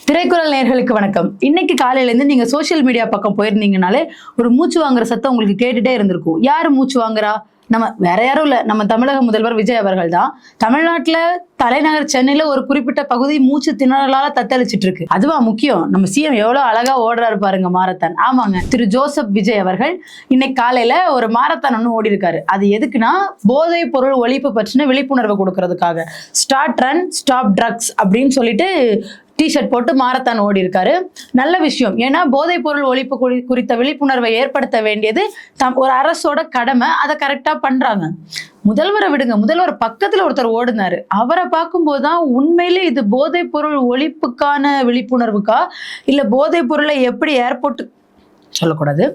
திரைக்குறள் நேயர்களுக்கு வணக்கம். இன்னைக்கு காலையில இருந்து நீங்க சோசியல் மீடியா பக்கம் போயிருந்தீங்கனாலே ஒரு மூச்சு வாங்குற சத்தம் உங்களுக்கு கேட்டுட்டே இருந்திருக்கும். யாரு மூச்சு வாங்குறா? நம்ம வேற யாரும் இல்ல, நம்ம தமிழக முதல்வர் விஜய் அவர்கள் தான். தமிழ்நாட்டுல தலைநகர் சென்னையில ஒரு குறிப்பிட்ட பகுதி மூச்சு திணறலால தத்தளிச்சிட்டு இருக்கு. அதுவா முக்கியம், நம்ம சிஎம் எவ்வளவு அழகா ஓடுறாரு பாருங்க மாரத்தான். ஆமாங்க, திரு ஜோசப் விஜய் அவர்கள் இன்னைக்கு காலையில ஒரு மாரத்தான் ஒண்ணு ஓடி இருக்காரு. அது எதுக்குன்னா போதை பொருள் ஒழிப்பு பற்றின விழிப்புணர்வு கொடுக்கறதுக்காக. ஸ்டார்ட் ரன் ஸ்டாப் ட்ரக்ஸ் அப்படின்னு சொல்லிட்டு டிஷர்ட் போட்டு மாரத்தான் ஓடி இருக்காரு. நல்ல விஷயம். ஏன்னா போதைப் பொருள் ஒழிப்பு குறித்த விழிப்புணர்வை ஏற்படுத்த வேண்டியது ஒரு அரசோட கடமை. அதை கரெக்டா பண்றாங்க. முதல்வரை விடுங்க, முதல்வர் பக்கத்துல ஒருத்தர் ஓடுனாரு. அவரை பார்க்கும்போதுதான் உண்மையிலே இது போதைப் பொருள் ஒழிப்புக்கான விழிப்புணர்வுக்கா இல்ல போதைப் பொருளை எப்படி ஏர்போர்ட் சொல்லக்கூடாது,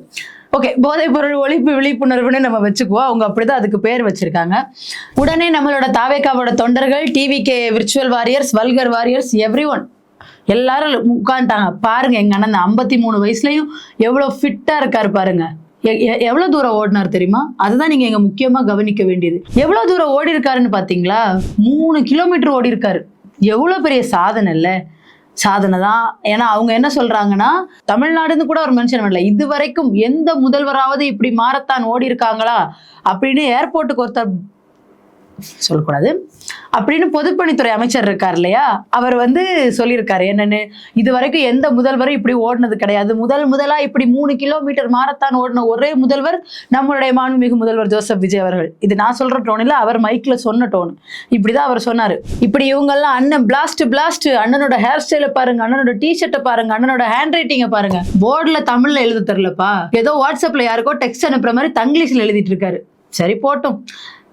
ஓகே, போதைப் பொருள் ஒழிப்பு விழிப்புணர்வுன்னு நம்ம வச்சுக்குவோம். அவங்க அப்படிதான் அதுக்கு பேர் வச்சிருக்காங்க. உடனே நம்மளோட தாவேகாவோட தொண்டர்கள், TVK virtual warriors, vulgar warriors, every one எல்லாரும் உட்காந்துட்டாங்க. பாருங்க, எங்க அண்ணன் 53 வயசுலயும் எவ்வளவு ஃபிட்டா இருக்காரு பாருங்க. எவ்வளவு தூரம் ஓடினார் தெரியுமா? அதுதான் நீங்க எங்க முக்கியமா கவனிக்க வேண்டியது. எவ்வளவு தூரம் ஓடி இருக்காருன்னு பாத்தீங்களா? 3 கிலோமீட்டர் ஓடி இருக்காரு. எவ்வளவு பெரிய சாதனை இல்ல? சாதனை தான். ஏன்னா அவங்க என்ன சொல்றாங்கன்னா, தமிழ்நாடுன்னு கூட ஒரு மென்ஷன் பண்ணல. இது வரைக்கும் எந்த முதல்வராவது இப்படி மாரத்தான் ஓடி இருக்காங்களா அப்படின்னு ஏர்போர்ட்டுக்கு ஒருத்தர் சொல்லக்கூடாது அப்படின்னு பொதுப்பணித்துறை அமைச்சர் இருக்கார் இல்லையா, அவர் சொல்லியிருக்காரு என்னன்னு, இது வரைக்கும் எந்த முதல்வரும் இப்படி ஓடினது கிடையாது. முதலா இப்படி 3 கிலோமீட்டர் மாரத்தான் ஓடின ஒரே முதல்வர் நம்மளுடைய மாண்புமிகு முதல்வர் ஜோசப் விஜய் அவர்கள். இது நான் சொல்ற டோன் இல்ல, அவர் மைக்ல சொன்ன டோன். இப்படிதான் அவர் சொன்னாரு. இப்படி இவங்கெல்லாம் அண்ணன் பிளாஸ்ட், அண்ணனோட ஹேர் ஸ்டைல பாருங்க, அண்ணனோட டிஷர்ட்டை பாருங்க, அண்ணனோட ஹேண்ட் ரைட்டிங்க பாருங்க. போர்டுல தமிழ்ல எழுத தெரியலப்பா, ஏதோ வாட்ஸ்அப்ல யாருக்கோ டெக்ஸ்ட் அனுப்புற மாதிரி தங்கிலீஷ்ல எழுதிட்டு இருக்காரு. சரி போட்டும்.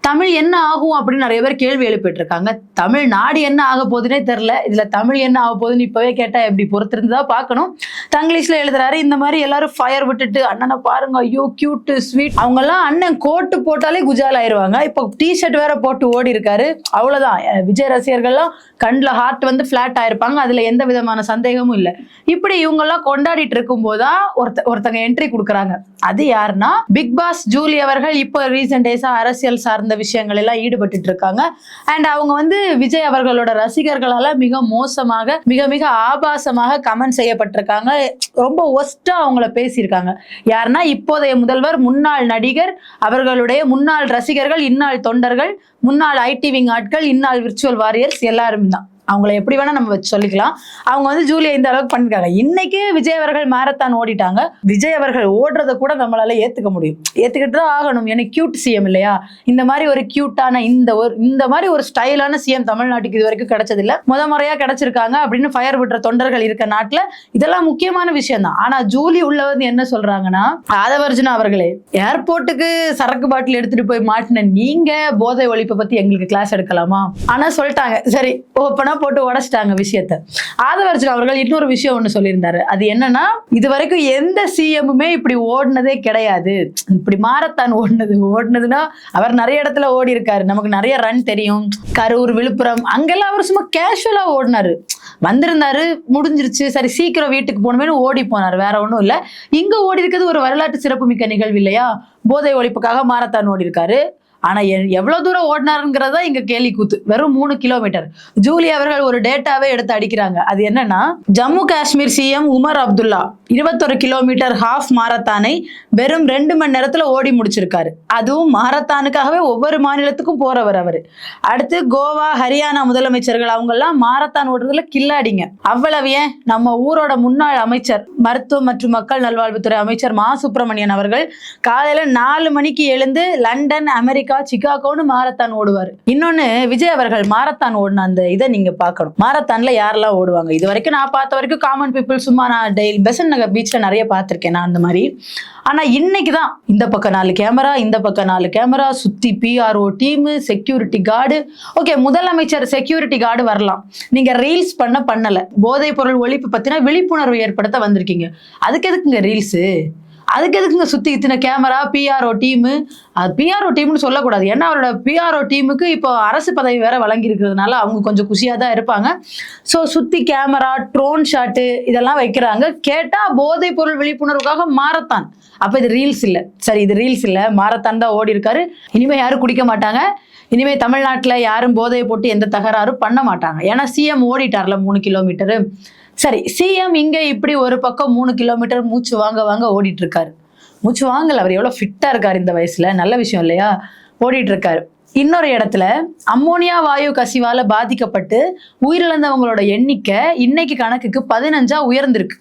தமிழ் என்ன ஆகும் அப்படின்னு நிறைய பேர் கேள்வி எழுப்பிட்டு இருக்காங்க. தமிழ்நாடு என்ன ஆக போகுதுன்னே தெரியல. இதுல தமிழ் என்ன ஆக போகுதுன்னு இப்பவே கேட்டா எப்படி பொறுத்திருந்துதான் பார்க்கணும். தங்கிலீஷ்ல எழுதுறாரு. இந்த மாதிரி எல்லாரும் ஃபயர் விட்டுட்டு அண்ணனை பாருங்க, ஐயோ கியூட் ஸ்வீட். அவங்க எல்லாம் அண்ணன் கோட்டு போட்டாலே குஜால் ஆயிருவாங்க. இப்போ டிஷர்ட் வேற போட்டு ஓடி இருக்காரு. அவ்வளவுதான். விஜய் ரசிகர்கள்லாம் கண்ணில் ஹார்ட் ஃபிளாட் ஆயிருப்பாங்க. அதுல எந்த விதமான சந்தேகமும் இல்லை. இப்படி இவங்க எல்லாம் கொண்டாடிட்டு இருக்கும் போதுதான் ஒருத்தங்க என்ட்ரி கொடுக்குறாங்க. அது யாருன்னா பிக் பாஸ் ஜூலி அவர்கள். இப்போ ரீசெண்ட் டேஸா அரசியல் சார்ந்த விஷயங்கள் எல்லாம் ஈடுபட்டு இருக்காங்க. அண்ட் அவங்க விஜய் அவர்களோட ரசிகர்களால மிக மோசமாக, மிக மிக ஆபாசமாக கமெண்ட் செய்யப்பட்டிருக்காங்க. ரொம்ப ஒஸ்டா அவங்கள பேசியிருக்காங்க. யாருன்னா இப்போதைய முதல்வர், முன்னாள் நடிகர், அவர்களுடைய முன்னாள் ரசிகர்கள், இந்நாள் தொண்டர்கள், முன்னாள் ஐடி விங் ஆட்கள், இந்நாள் விர்ச்சுவல் வாரியர்ஸ் எல்லாரும் தான். அவங்கள எப்படி வேணா நம்ம வச்சு சொல்லிக்கலாம். அவங்க ஜூலியை இந்த அளவுக்கு பண்ணிருக்காங்க. இன்னைக்கு விஜய் அவர்கள் மாரத்தான் ஓடிட்டாங்க. விஜய் அவர்கள் ஓடுறத கூட நம்மளால ஏத்துக்க முடியும், ஏத்துக்கிட்டு தான் ஆகணும். எனக்கு கியூட் சிஎம் இல்லையா? இந்த மாதிரி ஒரு கியூட்டான இந்த மாதிரி ஒரு ஸ்டைலான சிஎம் தமிழ்நாட்டுக்கு இது வரைக்கும் கிடைச்சது இல்ல. முறையா கிடைச்சிருக்காங்க அப்படின்னு ஃபயர் விடுற தொண்டர்கள் இருக்க நாட்டுல இதெல்லாம் முக்கியமான விஷயம் தான். ஆனா ஜூலி உள்ள என்ன சொல்றாங்கன்னா, ஆதவர்ஜுனா அவர்களே, ஏர்போர்ட்டுக்கு சரக்கு பாட்டில் எடுத்துட்டு போய் மாட்டின நீங்க போதை ஒழிப்பை பத்தி எங்களுக்கு கிளாஸ் எடுக்கலாமா? ஆனா சொல்லிட்டாங்க, சரி ஓப்பனா போட்டு உடைச்சிட்டாங்க விஷயத்த. ஆதவர்ஜுனா அவர்கள் இன்னொரு விஷயம் ஒண்ணு சொல்லியிருந்தாரு. அது என்னன்னா, இது வரைக்கும் எந்த சிஎம்முமே இப்படி ஓடினதே கிடையாது. இப்படி மாரத்தான் ஓடினதுன்னா அவர் நிறைய இடத்துல ஓடி இருக்காரு. நமக்கு நிறைய ரன் தெரியும். கரூர், விழுப்புரம், அங்கெல்லாம் அவர் சும்மா கேஷுவலா ஓடினாரு. வந்திருந்தாரு, முடிஞ்சிருச்சு, சரி சீக்கிரம் வீட்டுக்கு போகணுமேனு ஓடி போனார். வேற ஒன்றும் இல்லை. இங்க ஓடி இருக்கிறது ஒரு வரலாற்று சிறப்புமிக்க நிகழ்வு இல்லையா? போதை ஒழிப்புக்காக மாரத்தான் ஓடி இருக்காரு. ஆனா எவ்வளவு தூரம் ஓடினாருங்கிறதா இங்க கேலி கூத்து. வெறும் 3 கிலோமீட்டர். ஜூலி அவர்கள் ஒரு டேட்டாவே எடுத்து அடிக்கிறாங்க. அது என்னன்னா, Jammu Kashmir CM Omar Abdullah 21 kilometre half மாரத்தானை வெறும் 2 மணி நேரத்துல ஓடி முடிச்சிருக்காரு. அதுவும் மாரத்தானுக்காகவே ஒவ்வொரு மாநிலத்துக்கும் போறவர் அவரு. அடுத்து கோவா, ஹரியானா முதலமைச்சர்கள் அவங்க எல்லாம் மாரத்தான் ஓடுறதுல கில்லாடிங்க. அவ்வளவு ஏன், நம்ம ஊரோட முன்னாள் அமைச்சர், மருத்துவ மற்றும் மக்கள் நல்வாழ்வுத்துறை அமைச்சர் மா சுப்பிரமணியன் அவர்கள் காலையில 4 மணிக்கு எழுந்து லண்டன், அமெரிக்கா, சிகாகோன்னு மாரத்தான் ஓடுவார். இன்னொன்னு, விஜய் அவர்கள் மாரத்தான் ஓடின அந்த இதை நீங்க பார்க்கணும். மாரத்தான்ல யாரெல்லாம் ஓடுவாங்க? இது வரைக்கும் நான் பார்த்த வரைக்கும் காமன் பீப்புள், சும்மா நான் பெசன்ட் நகர் பீச்ல நிறைய பார்த்திருக்கேன் நான் அந்த மாதிரி. ஆனா இன்னைக்குதான் இந்த பக்கம் 4 கேமரா, இந்த பக்கம் 4 கேமரா, சுத்தி PRO team, security guard. Okay, முதலமைச்சர் செக்யூரிட்டி கார்டு வரலாம். நீங்க ரீல்ஸ் பண்ணல, போதைப் பொருள் ஒழிப்பு பத்தின விழிப்புணர்வு ஏற்படுத்த வந்திருக்கீங்க. அதுக்கு எதுக்குங்க ரீல்ஸ்? அதுக்கு எதுக்குங்க சுத்தி இத்தனை கேமரா, பிஆர்ஓ டீமு? அது பிஆர்ஓ டீம்னு சொல்லக்கூடாது. ஏன்னா அவரோட பிஆர்ஓ டீமுக்கு இப்போ அரசு பதவி வேற வழங்கி இருக்கிறதுனால அவங்க கொஞ்சம் குஷியா தான் இருப்பாங்க. ஸோ சுத்தி கேமரா, ட்ரோன் ஷாட்டு இதெல்லாம் வைக்கிறாங்க. கேட்டா போதைப் பொருள் விழிப்புணர்வுக்காக மாரத்தான். அப்ப இது ரீல்ஸ் இல்ல. சரி, இது ரீல்ஸ் இல்ல, மாரத்தான் தான் ஓடி இருக்காரு. இனிமே யாரும் குடிக்க மாட்டாங்க. இனிமே தமிழ்நாட்டுல யாரும் போதையை போட்டு எந்த தகராறும் பண்ண மாட்டாங்க. ஏன்னா சிஎம் ஓடிட்டார்ல 3 கிலோமீட்டரு. சரி, சிஎம் இங்க இப்படி ஒரு பக்கம் 3 கிலோமீட்டர் மூச்சு வாங்க வாங்க ஓடிட்டு இருக்காரு. மூச்சு வாங்கல, அவர் எவ்வளவு ஃபிட்டா இருக்காரு இந்த வயசுல, நல்ல விஷயம் இல்லையா? ஓடிட்டு இருக்காரு. இன்னொரு இடத்துல அம்மோனியா வாயு கசிவால பாதிக்கப்பட்டு உயிரிழந்தவங்களோட எண்ணிக்கை இன்னைக்கு கணக்குக்கு 15 உயர்ந்திருக்கு.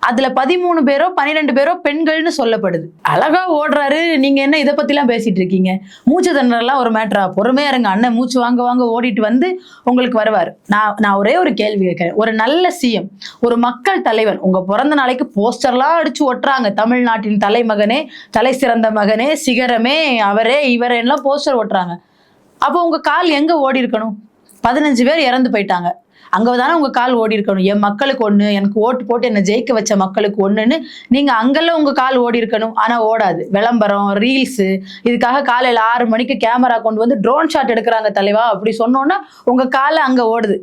அதுல 13 பேரோ 12 பேரோ பெண்கள்னு சொல்லப்படுது. அழகா ஓடுறாரு, நீங்க என்ன இதை பத்தி எல்லாம் பேசிட்டு இருக்கீங்க? மூச்சு திணறலாம் ஒரு மேட்டரா? பொறுமையா இருங்க, அண்ணன் மூச்சு வாங்க வாங்க ஓடிட்டு வந்து உங்களுக்கு வருவார். நான் ஒரே ஒரு கேள்வி கேட்கிறேன். ஒரு நல்ல சிஎம், ஒரு மக்கள் தலைவர், உங்க பிறந்த நாளைக்கு போஸ்டர்லாம் அடிச்சு ஒட்டுறாங்க, தமிழ்நாட்டின் தலைமகனே, தலை சிறந்த மகனே, சிகரமே, அவரே இவரே எல்லாம் போஸ்டர் ஒட்டுறாங்க. அப்போ உங்க கால் எங்க ஓடி இருக்கணும்? 15 பேர் இறந்து போயிட்டாங்க, அங்கதானே உங்க கால் ஓடி இருக்கணும். என் மக்களுக்கு ஒண்ணு, எனக்கு ஓட்டு போட்டு என்ன ஜெயிக்க வச்ச மக்களுக்கு ஒண்ணுன்னு நீங்க அங்கெல்லாம் உங்க கால் ஓடி இருக்கணும். ஆனா ஓடாது. விளம்பரம், ரீல்ஸ், இதுக்காக காலையில 6 மணிக்கு கேமரா கொண்டு வந்து ட்ரோன் ஷாட் எடுக்கிறாங்க தலைவா, அப்படி சொன்னோன்னா உங்க கால அங்க ஓடுது.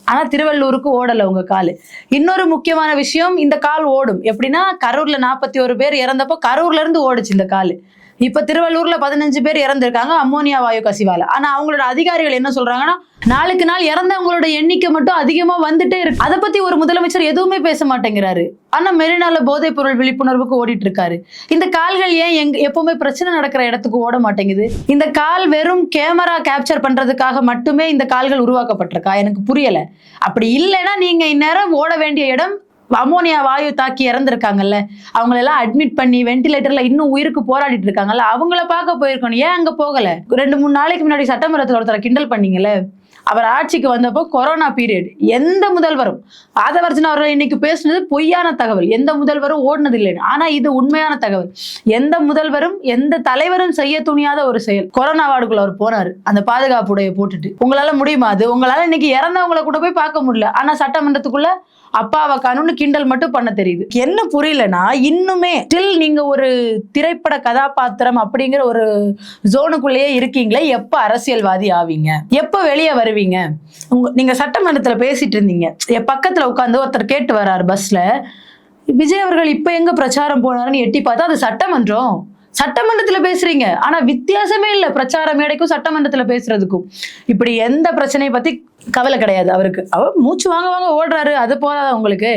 ஆனா திருவள்ளூருக்கு ஓடல உங்க காலு. இன்னொரு முக்கியமான விஷயம், இந்த கால் ஓடும் எப்படின்னா, கரூர்ல 41 பேர் இறந்தப்போ கரூர்ல இருந்து ஓடுச்சு இந்த காலு. இப்ப திருவள்ளூர்ல 15 பேர் இறந்திருக்காங்க அம்மோனியா வாயு கசிவால. ஆனா அவங்களோட அதிகாரிகள் என்ன சொல்றாங்கன்னா, நாளுக்கு நாள் இறந்தவங்களோட எண்ணிக்கை மட்டும் அதிகமா வந்துட்டே இருக்கு. அதை பத்தி ஒரு முதலமைச்சர் எதுவுமே பேச மாட்டேங்கிறாரு. ஆனா மெரினால போதைப் பொருள் விழிப்புணர்வுக்கு ஓடிட்டு இருக்காரு. இந்த கால்கள் ஏன் எப்பவுமே பிரச்சனை நடக்கிற இடத்துக்கு ஓட மாட்டேங்குது? இந்த கால் வெறும் கேமரா கேப்சர் பண்றதுக்காக மட்டுமே இந்த கால்கள் உருவாக்கப்பட்டிருக்கா? எனக்கு புரியல. அப்படி இல்லைன்னா நீங்க இந்நேரம் ஓட வேண்டிய இடம், அமோனியா வாயு தாக்கி இறந்திருக்காங்கல்ல, அவங்களெல்லாம் அட்மிட் பண்ணி வென்டிலேட்டர்ல இன்னும் உயிருக்கு போராடிட்டு இருக்காங்கல்ல, அவங்கள பார்க்க போயிருக்கணும். ஏன் அங்க போகல? 2-3 நாளைக்கு முன்னாடி சட்டமன்றத்தில் ஒருத்தரை கிண்டல் பண்ணீங்கல்ல, அவர் ஆட்சிக்கு வந்தப்போ கொரோனா பீரியட், எந்த முதல்வரும், ஆதவர்ஜன் அவர்கள் இன்னைக்கு பேசுனது பொய்யான தகவல், எந்த முதல்வரும் ஓடினது இல்லைன்னு. ஆனா இது உண்மையான தகவல். எந்த முதல்வரும் எந்த தலைவரும் செய்ய துணியாத ஒரு செயல். கொரோனா வார்டுக்குள்ள அவர் போனாரு அந்த பாதுகாப்பு உடைய போட்டுட்டு. உங்களால முடியுமா அது? உங்களால இன்னைக்கு இறந்தவங்களை கூட போய் பார்க்க முடியல. ஆனா சட்டமன்றத்துக்குள்ள அப்பாவை காணும்னு கிண்டல் மட்டும் பண்ண தெரியுது. என்ன புரியலன்னா, இன்னுமே ஸ்டில் நீங்க ஒரு திரைப்பட கதாபாத்திரம் அப்படிங்கிற ஒரு ஜோனுக்குள்ளேயே இருக்கீங்களே. எப்ப அரசியல்வாதி ஆவீங்க? எப்ப வெளியே வருவீங்க? நீங்க சட்டமன்றத்துல பேசிட்டு இருந்தீங்க, என் பக்கத்துல உட்காந்து ஒருத்தர் கேட்டு வர்றாரு பஸ்ல, விஜய் அவர்கள் இப்ப எங்க பிரச்சாரம் போனாருன்னு எட்டி பார்த்தா அது சட்டமன்றம். சட்டமன்றத்துல பேசுறீங்க, ஆனா வித்தியாசமே இல்ல பிரச்சார மேடைக்கும் சட்டமன்றத்துல பேசுறதுக்கும். இப்படி எந்த பிரச்சனையை பத்தி கவலை கிடையாது அவருக்கு. அவர் மூச்சு வாங்க வாங்க ஓடுறாரு, அது போதாத உங்களுக்கு?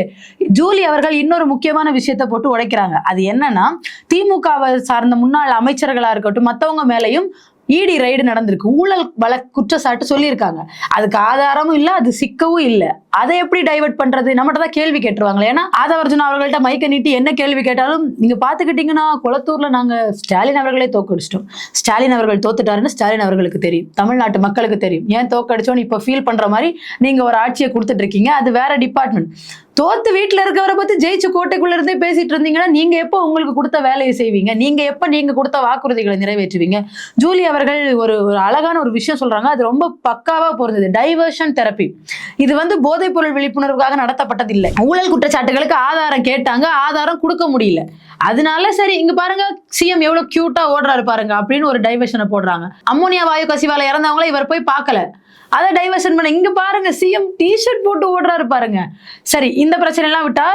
ஜூலி அவர்கள் இன்னொரு முக்கியமான விஷயத்த போட்டு உடைக்கிறாங்க. அது என்னன்னா, திமுகவை சார்ந்த முன்னாள் அமைச்சர்களா இருக்கட்டும், மத்தவங்க மேலையும் இடி ரைடு நடந்திருக்கு, ஊழல் வழக்கு குற்றச்சாட்டு சொல்லியிருக்காங்க. அதுக்கு ஆதாரமும் இல்ல, அது சிக்கவும் இல்ல. அதை எப்படி டைவர்ட் பண்றது? நம்மகிட்ட தான் கேள்வி கேட்டுருவாங்களே. ஏன்னா ஆதவர்ஜுனா அவர்கள்ட்ட மைக்க நீட்டி என்ன கேள்வி கேட்டாலும், நீங்க பாத்துக்கிட்டீங்கன்னா குளத்தூர்ல நாங்க ஸ்டாலின் அவர்களே தோக்கடிச்சிட்டோம், ஸ்டாலின் அவர்கள் தோத்துட்டாருன்னு ஸ்டாலின் அவர்களுக்கு தெரியும், தமிழ்நாட்டு மக்களுக்கு தெரியும். ஏன் தோக்கடிச்சோன்னு இப்ப ஃபீல் பண்ற மாதிரி நீங்க ஒரு ஆட்சியை கொடுத்துட்டு இருக்கீங்க. அது வேற டிபார்ட்மெண்ட். தோத்து வீட்டுல இருக்கவரை பத்தி ஜெயிச்சு கோட்டைக்குள்ள இருந்தே பேசிட்டு இருந்தீங்கன்னா நீங்க எப்போ உங்களுக்கு கொடுத்த வேலையை செய்வீங்க? நீங்க எப்ப நீங்க கொடுத்த வாக்குறுதிகளை நிறைவேற்றுவீங்க? ஜூலி அவர்கள் ஒரு அழகான ஒரு விஷயம் சொல்றாங்க, அது ரொம்ப பக்காவா பொருந்தது. Diversion therapy. இது போதைப் பொருள் விழிப்புணர்வுக்காக நடத்தப்பட்டது இல்லை. ஊழல் குற்றச்சாட்டுகளுக்கு ஆதாரம் கேட்டாங்க, ஆதாரம் கொடுக்க முடியல. அதனால சரி, இங்க பாருங்க சிஎம் எவ்வளவு கியூட்டா ஓடுறாரு பாருங்க அப்படின்னு ஒரு டைவர்ஷனை போடுறாங்க. அம்மோனியா வாயு கசிவால இறந்தவங்கள இவர் போய் பார்க்கல, அதை டைவர்ஷன் பண்ண இங்க பாருங்க சிஎம் டிஷர்ட் போட்டு ஓடுறாரு பாருங்க. சரி, இந்த பிரச்சனை எல்லாம் விட்டா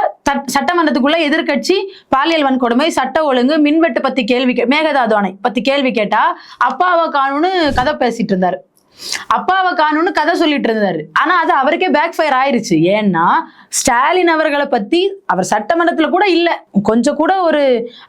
சட்டமன்றத்துக்குள்ள எதிர்கட்சி பாலியல் வன்கொடுமை, சட்ட ஒழுங்கு, மின்வெட்டு பத்தி கேள்வி, மேகதாது அணை பத்தி கேள்வி கேட்டா அப்பாவை காணும்னு கதை பேசிட்டு இருந்தாரு, அப்பாவை காணும்னு கதை சொல்லிட்டு இருந்தாரு. ஆனா அது அவருக்கே பேக் ஃபயர் ஆயிருச்சு. ஏன்னா ஸ்டாலின் அவர்களை பத்தி அவர் சட்டமன்றத்துல கூட இல்ல, கொஞ்சம் கூட ஒரு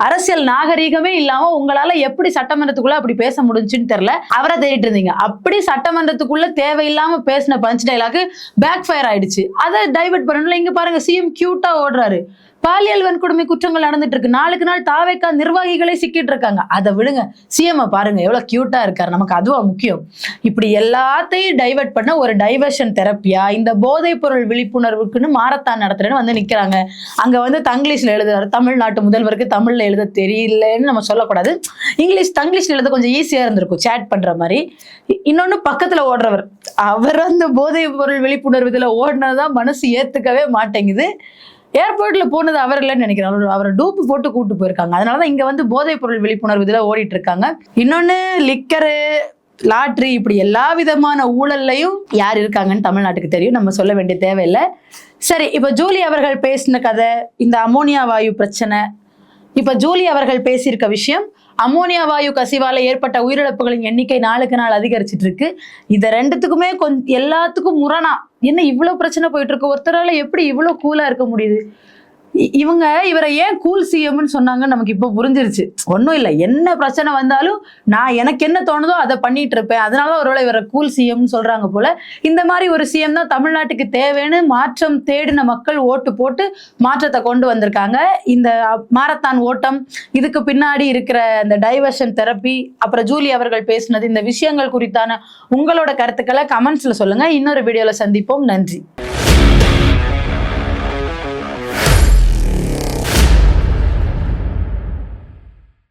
அரசியல் நாகரீகமே இல்லாம உங்களால எப்படி சட்டமன்றத்துக்குள்ள அப்படி பேச முடிஞ்சுன்னு தெரியல. அவரை தேடிட்டு இருந்தீங்க. அப்படி சட்டமன்றத்துக்குள்ள தேவையில்லாம பேசின பஞ்ச் டைலாக் பேக் ஃபயர் ஆயிடுச்சு. அதை டைவர்ட் பண்ணல. இங்க பாருங்க சிஎம் கியூட்டா ஓடுறாரு. பாலியல் வன்கொடுமை குற்றங்கள் நடந்துட்டு இருக்கு, நாளுக்கு நாள் தாவேக்கா நிர்வாகிகளே சிக்கிட்டு இருக்காங்க. அதை விடுங்க, சிஎம் பாருங்க எவ்வளவு கியூட்டா இருக்காரு, நமக்கு அதுவா முக்கியம். இப்படி எல்லாத்தையும் டைவர்ட் பண்ண ஒரு டைவர்ஷன் தெரப்பியா இந்த போதைப் பொருள் விழிப்புணர்வுக்குன்னு மாரத்தான் நடத்துறேன்னு நிக்கிறாங்க. அங்க தங்கிலீஷ்ல எழுதுறாரு, தமிழ்நாட்டு முதல்வருக்கு தமிழ்ல எழுத தெரியலன்னு நம்ம சொல்லக்கூடாது, தங்கிலீஷ்ல எழுத கொஞ்சம் ஈஸியா இருந்திருக்கும் சேட் பண்ற மாதிரி. இன்னொன்னு பக்கத்துல ஓடுறவர், அவர் போதைப் பொருள் விழிப்புணர்வு இதுல ஓடினதுதான் மனசு ஏத்துக்கவே மாட்டேங்குது. ஏர்போர்ட்ல போனது அவர் இல்லைன்னு நினைக்கிறேன், அவரை டூப்பு போட்டு கூட்டு போயிருக்காங்க. அதனாலதான் இங்க போதைப் பொருள் விழிப்புணர்வு இதுல ஓடிட்டு இருக்காங்க. இன்னொன்னு லிக்கரு, லாட்ரி, இப்படி எல்லா விதமான ஊழல்லையும் யார் இருக்காங்கன்னு தமிழ்நாட்டுக்கு தெரியும், நம்ம சொல்ல வேண்டிய தேவையில்லை. சரி, இப்ப ஜூலி அவர்கள் பேசின கதை, இந்த அமோனியா வாயு பிரச்சனை, இப்ப ஜூலி அவர்கள் பேசியிருக்க விஷயம், அமோனியா வாயு கசிவால ஏற்பட்ட உயிரிழப்புகளின் எண்ணிக்கை நாளுக்கு நாள் அதிகரிச்சிட்டு இருக்கு. இத ரெண்டுத்துக்குமே எல்லாத்துக்கும் முரணா என்ன இவ்வளவு பிரச்சனை போயிட்டு இருக்கு, ஒருத்தரால எப்படி இவ்வளவு கூலா இருக்க முடியுது? இவரை ஏன் கூல் சிஎம்னு சொன்னாங்கன்னு நமக்கு இப்போ புரிஞ்சிருச்சு. ஒன்றும் இல்லை, என்ன பிரச்சனை வந்தாலும் நான் எனக்கு என்ன தோணுதோ அதை பண்ணிட்டு இருப்பேன், அதனால ஒருவேளை இவரை கூல் சிஎம்னு சொல்றாங்க போல. இந்த மாதிரி ஒரு சிஎம் தான் தமிழ்நாட்டுக்கு தேவைன்னு மாற்றம் தேடின மக்கள் ஓட்டு போட்டு மாற்றத்தை கொண்டு வந்திருக்காங்க. இந்த மாரத்தான் ஓட்டம், இதுக்கு பின்னாடி இருக்கிற இந்த டைவர்ஷன் தெரப்பி, அப்புறம் ஜூலி அவர்கள் பேசினது, இந்த விஷயங்கள் குறித்தான உங்களோட கருத்துக்களை கமெண்ட்ஸ்ல சொல்லுங்க. இன்னொரு வீடியோல சந்திப்போம். நன்றி.